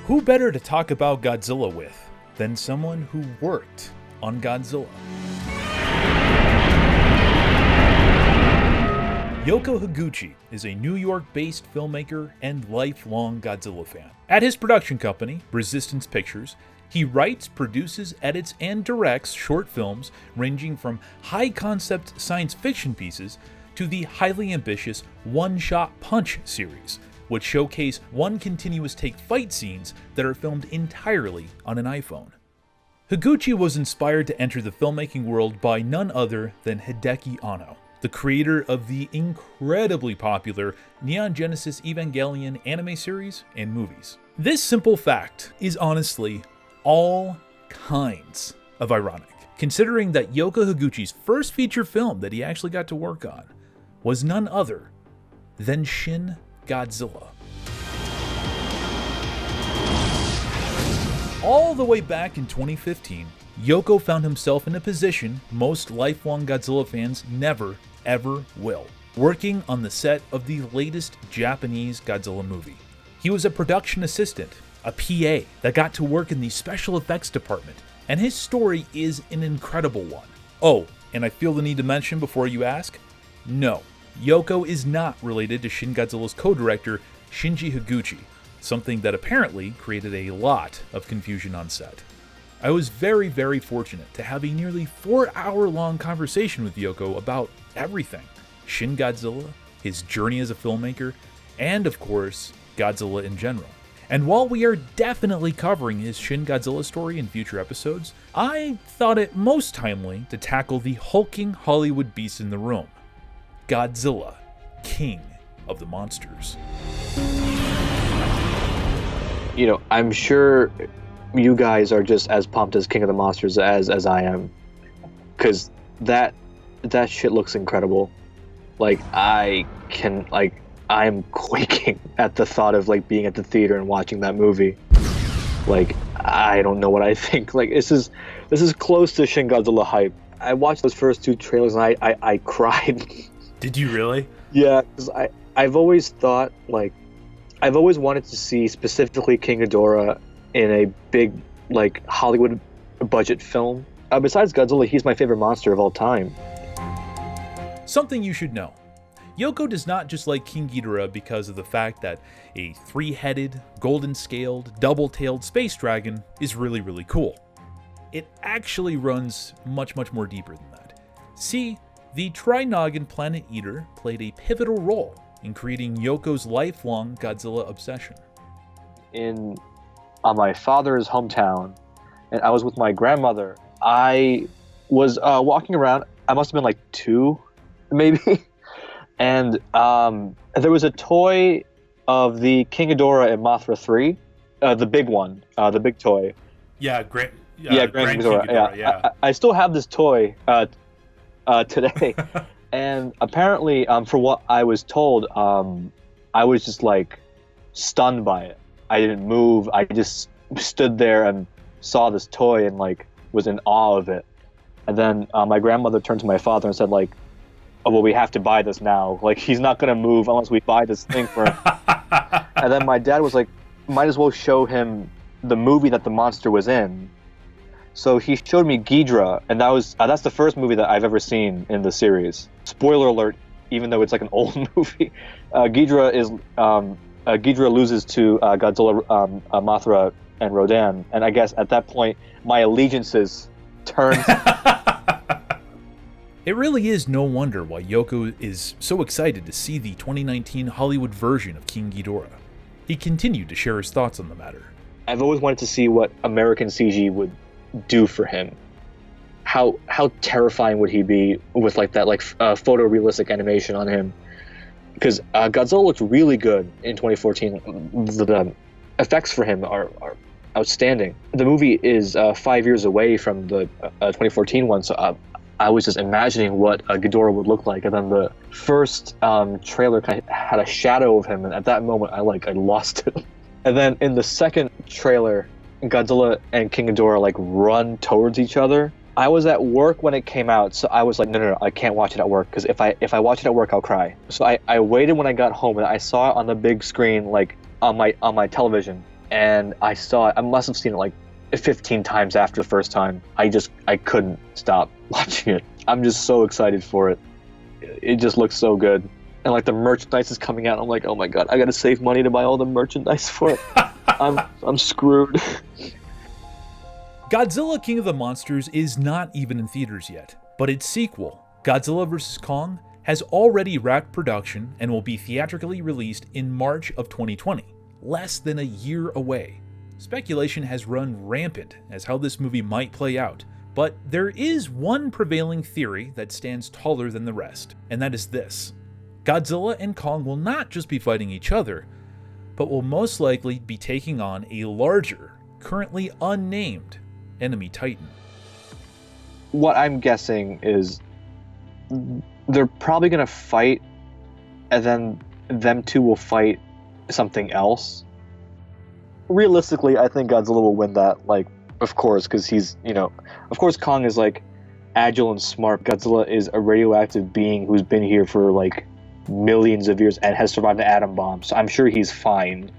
Who better to talk about Godzilla with than someone who worked on Godzilla? Yoko Higuchi is a New York-based filmmaker and lifelong Godzilla fan. At his production company, Resistance Pictures, he writes, produces, edits, and directs short films ranging from high-concept science fiction pieces to the highly ambitious One-Shot Punch series, which showcase one continuous take fight scenes that are filmed entirely on an iPhone. Higuchi was inspired to enter the filmmaking world by none other than Hideaki Anno, the creator of the incredibly popular Neon Genesis Evangelion anime series and movies. This simple fact is honestly all kinds of ironic, considering that Yoko Higuchi's first feature film that he actually got to work on was none other than Shin Godzilla. All the way back in 2015, Yoko found himself in a position most lifelong Godzilla fans never, ever will, working on the set of the latest Japanese Godzilla movie. He was a production assistant, a PA, that got to work in the special effects department, and his story is an incredible one. Oh, and I feel the need to mention before you ask, no, Yoko is not related to Shin Godzilla's co-director Shinji Higuchi, something that apparently created a lot of confusion on set. I was very, very fortunate to have a nearly 4-hour-long conversation with Yoko about everything: Shin Godzilla, his journey as a filmmaker, and of course, Godzilla in general. And while we are definitely covering his Shin Godzilla story in future episodes, I thought it most timely to tackle the hulking Hollywood beast in the room, Godzilla, King of the Monsters. You know, I'm sure you guys are just as pumped as King of the Monsters as I am, because that shit looks incredible. Like, I'm quaking at the thought of like being at the theater and watching that movie. Like, I don't know what I think. Like, this is close to Shin Godzilla hype. I watched those first 2 trailers and I cried. Did you really? Yeah, because I've always thought, like, I've always wanted to see specifically King Ghidorah in a big, like, Hollywood budget film. Besides Godzilla, he's my favorite monster of all time. Something you should know. Yoko does not just like King Ghidorah because of the fact that a 3-headed, golden-scaled, double-tailed space dragon is really, really cool. It actually runs much, much more deeper than that. See, the Tri-Noggin Planet Eater played a pivotal role in creating Yoko's lifelong Godzilla obsession. In my father's hometown, and I was with my grandmother. I was walking around. I must have been like 2, maybe. And there was a toy of the King Ghidorah in Mothra 3, the big one, the big toy. Yeah, Grand Ghidorah. Yeah. I still have this toy today. And apparently, for what I was told, I was just like stunned by it. I didn't move. I just stood there and saw this toy and like was in awe of it. And then my grandmother turned to my father and said, like, "Oh, well, we have to buy this now. Like, he's not gonna move unless we buy this thing for him." And then my dad was like, "Might as well show him the movie that the monster was in." So he showed me Gojira, and that's the first movie that I've ever seen in the series. Spoiler alert, even though it's like an old movie. Gojira loses to Godzilla, Mothra, and Rodan, and I guess at that point my allegiances turned. It really is no wonder why Yoko is so excited to see the 2019 Hollywood version of King Ghidorah. He continued to share his thoughts on the matter. I've always wanted to see what American CG would do for him. How terrifying would he be with like that photorealistic animation on him? Because Godzilla looked really good in 2014. The effects for him are outstanding. The movie is 5 years away from the 2014 one, so I was just imagining what Ghidorah would look like, and then the first trailer kind of had a shadow of him, and at that moment I lost it. And then in the second trailer, Godzilla and King Ghidorah like run towards each other. I was at work when it came out, so I was like, no, I can't watch it at work, because if I watch it at work, I'll cry. So I waited when I got home, and I saw it on the big screen, like on my television, and I saw it. I must have seen it like 15 times after the first time. I couldn't stop watching it. I'm just so excited for it. It just looks so good. And like the merchandise is coming out. I'm like, oh my god, I gotta save money to buy all the merchandise for it. I'm screwed. Godzilla King of the Monsters is not even in theaters yet, but its sequel, Godzilla vs. Kong, has already wrapped production and will be theatrically released in March of 2020, less than a year away. Speculation has run rampant as how this movie might play out, but there is one prevailing theory that stands taller than the rest, and that is this. Godzilla and Kong will not just be fighting each other, but will most likely be taking on a larger, currently unnamed enemy titan. What I'm guessing is they're probably going to fight, and then them two will fight something else. Realistically, I think Godzilla will win that, like, of course, because he's, of course Kong is, like, agile and smart. Godzilla is a radioactive being who's been here for, like, millions of years and has survived the atom bomb, so I'm sure he's fine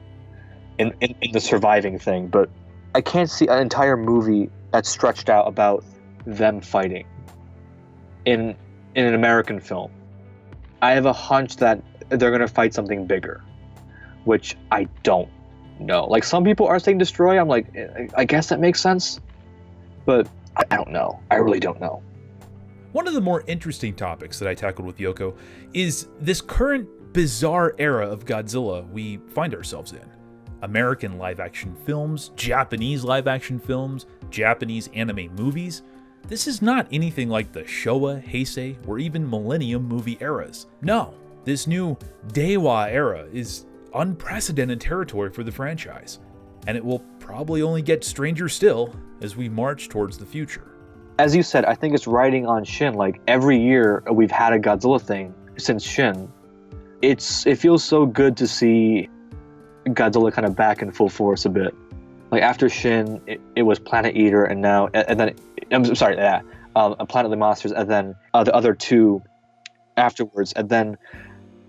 in the surviving thing, but I can't see an entire movie that's stretched out about them fighting in an American film. I have a hunch that they're going to fight something bigger, which I don't know. Like, some people are saying destroy. I'm like, I guess that makes sense, but I don't know. I really don't know. One of the more interesting topics that I tackled with Yoko is this current bizarre era of Godzilla we find ourselves in. American live-action films, Japanese live-action films, Japanese anime movies. This is not anything like the Showa, Heisei, or even Millennium movie eras. No, this new Daiwa era is unprecedented territory for the franchise, and it will probably only get stranger still as we march towards the future. As you said, I think it's riding on Shin. Like, every year we've had a Godzilla thing since Shin. It feels so good to see Godzilla kind of back in full force a bit. Like, after Shin, it was Planet Eater, and then Planet of the Monsters, and then the other two afterwards, and then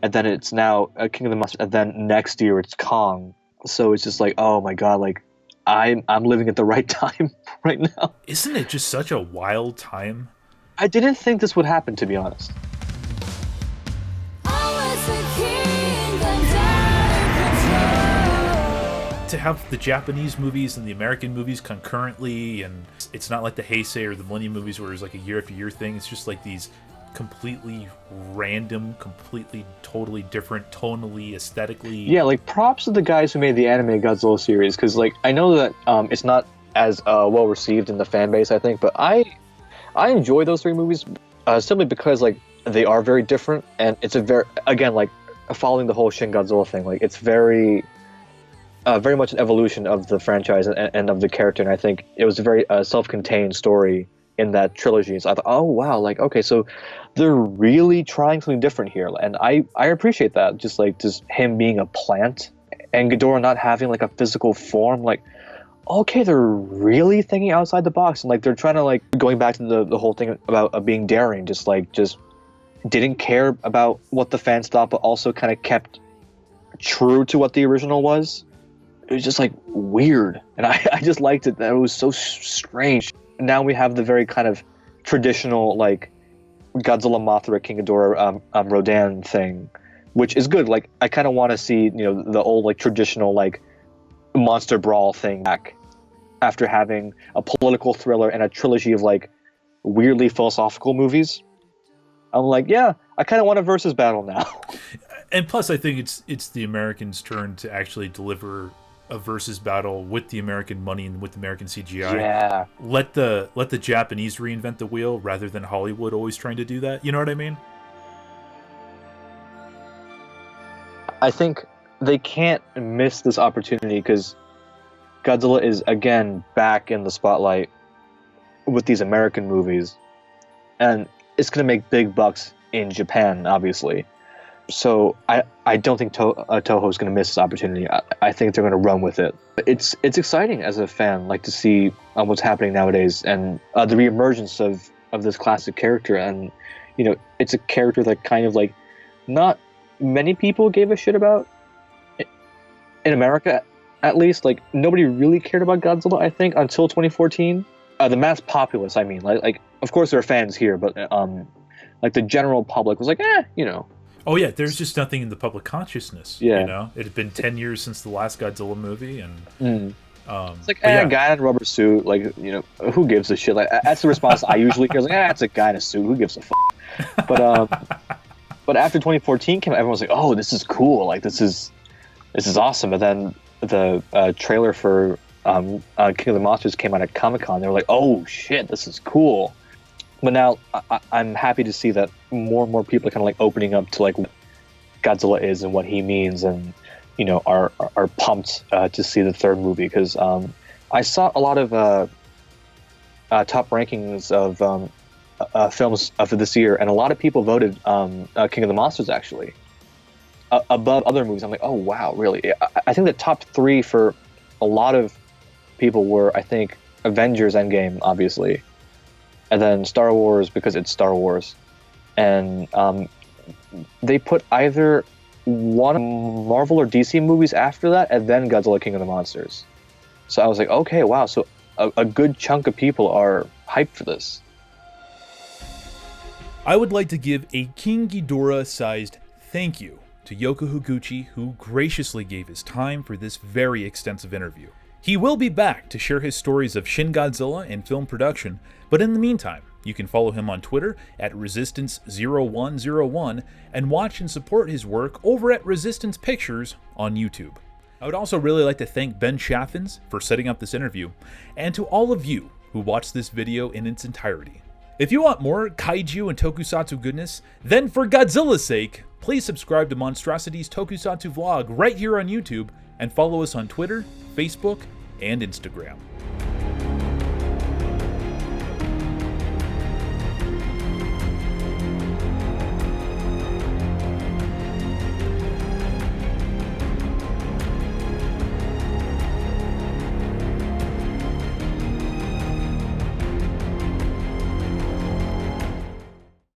it's now King of the Monsters, and then next year it's Kong. So it's just like, oh my god, like I'm living at the right time right now. Isn't it just such a wild time? I didn't think this would happen, to be honest. To have the Japanese movies and the American movies concurrently, and it's not like the Heisei or the Millennium movies where it's like a year after year thing. It's just like these completely random, completely totally different tonally, aesthetically. Yeah, like, props to the guys who made the anime Godzilla series, because like I know that it's not as well received in the fan base, I think, but I enjoy those three movies simply because like they are very different, and it's a very, again, like following the whole Shin Godzilla thing, like it's very much an evolution of the franchise and of the character, and I think it was a very self-contained story in that trilogy. So I thought, oh wow, like, okay, so they're really trying something different here, and I appreciate that. Just him being a plant and Ghidorah not having like a physical form, like, okay, they're really thinking outside the box, and like they're trying to, like, going back to the whole thing about being daring, just didn't care about what the fans thought, but also kind of kept true to what the original was. It was just like weird, and I just liked it. That it was so strange. Now we have the very kind of traditional, like, Godzilla, Mothra, King Ghidorah, Rodan thing, which is good. Like, I kind of want to see, the old, like, traditional, like, monster brawl thing back after having a political thriller and a trilogy of, like, weirdly philosophical movies. I'm like, yeah, I kind of want a versus battle now. And plus, I think it's the Americans' turn to actually deliver a versus battle with the American money and with the American CGI. Yeah. Let the Japanese reinvent the wheel rather than Hollywood always trying to do that. You know what I mean? I think they can't miss this opportunity because Godzilla is again back in the spotlight with these American movies, and it's going to make big bucks in Japan, obviously. So I don't think Toho's going to miss this opportunity. I think they're going to run with it. It's exciting as a fan, like, to see what's happening nowadays, and the reemergence of this classic character. And it's a character that kind of, like, not many people gave a shit about in America at least, like, nobody really cared about Godzilla, I think, until 2014. The mass populace, I mean, like of course there are fans here, but like the general public was like, you know. Oh yeah, there's just nothing in the public consciousness. Yeah. You know, it had been 10 years since the last Godzilla movie, and it's like, a guy in a rubber suit, like, you know, who gives a shit? Like, that's the response I usually hear. Like, it's a guy in a suit, who gives a fuck? But after 2014 came out, everyone was like, oh, this is cool, like, this is awesome. And then the trailer for King of the Monsters came out at Comic-Con. They were like, oh shit, this is cool. But now I'm happy to see that more and more people are kind of like opening up to like what Godzilla is and what he means, and, you know, are pumped to see the third movie, because I saw a lot of top rankings of films for this year, and a lot of people voted King of the Monsters actually above other movies. I'm like, oh wow, really? I think the top 3 for a lot of people were, I think, Avengers Endgame, obviously, and then Star Wars, because it's Star Wars, and they put either one Marvel or DC movies after that, and then Godzilla King of the Monsters. So I was like, okay, wow, so a good chunk of people are hyped for this. I would like to give a King Ghidorah-sized thank you to Yoko Higuchi, who graciously gave his time for this very extensive interview. He will be back to share his stories of Shin Godzilla and film production, but in the meantime, you can follow him on Twitter at Resistance0101 and watch and support his work over at Resistance Pictures on YouTube. I would also really like to thank Ben Chaffins for setting up this interview, and to all of you who watched this video in its entirety. If you want more kaiju and tokusatsu goodness, then for Godzilla's sake, please subscribe to Monstrosities Tokusatsu Vlog right here on YouTube, and follow us on Twitter, Facebook, and Instagram.